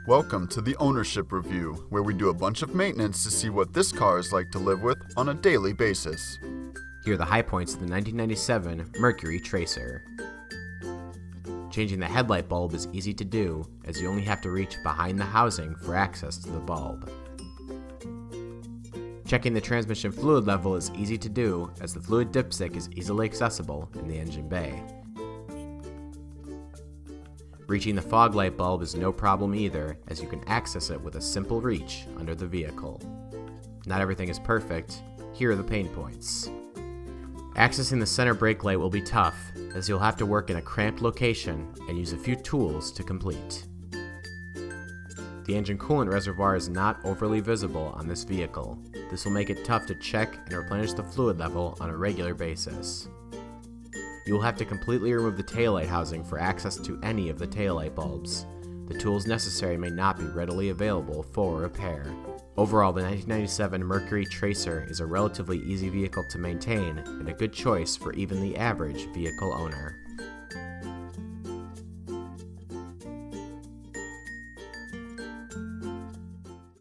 Welcome to the Ownership Review, where we do a bunch of maintenance to see what this car is like to live with on a daily basis. Here are the high points of the 1997 Mercury Tracer. Changing the headlight bulb is easy to do, as you only have to reach behind the housing for access to the bulb. Checking the transmission fluid level is easy to do, as the fluid dipstick is easily accessible in the engine bay. Reaching the fog light bulb is no problem either, as you can access it with a simple reach under the vehicle. Not everything is perfect. Here are the pain points. Accessing the center brake light will be tough, as you'll have to work in a cramped location and use a few tools to complete. The engine coolant reservoir is not overly visible on this vehicle. This will make it tough to check and replenish the fluid level on a regular basis. You will have to completely remove the taillight housing for access to any of the taillight bulbs. The tools necessary may not be readily available for repair. Overall, the 1997 Mercury Tracer is a relatively easy vehicle to maintain and a good choice for even the average vehicle owner.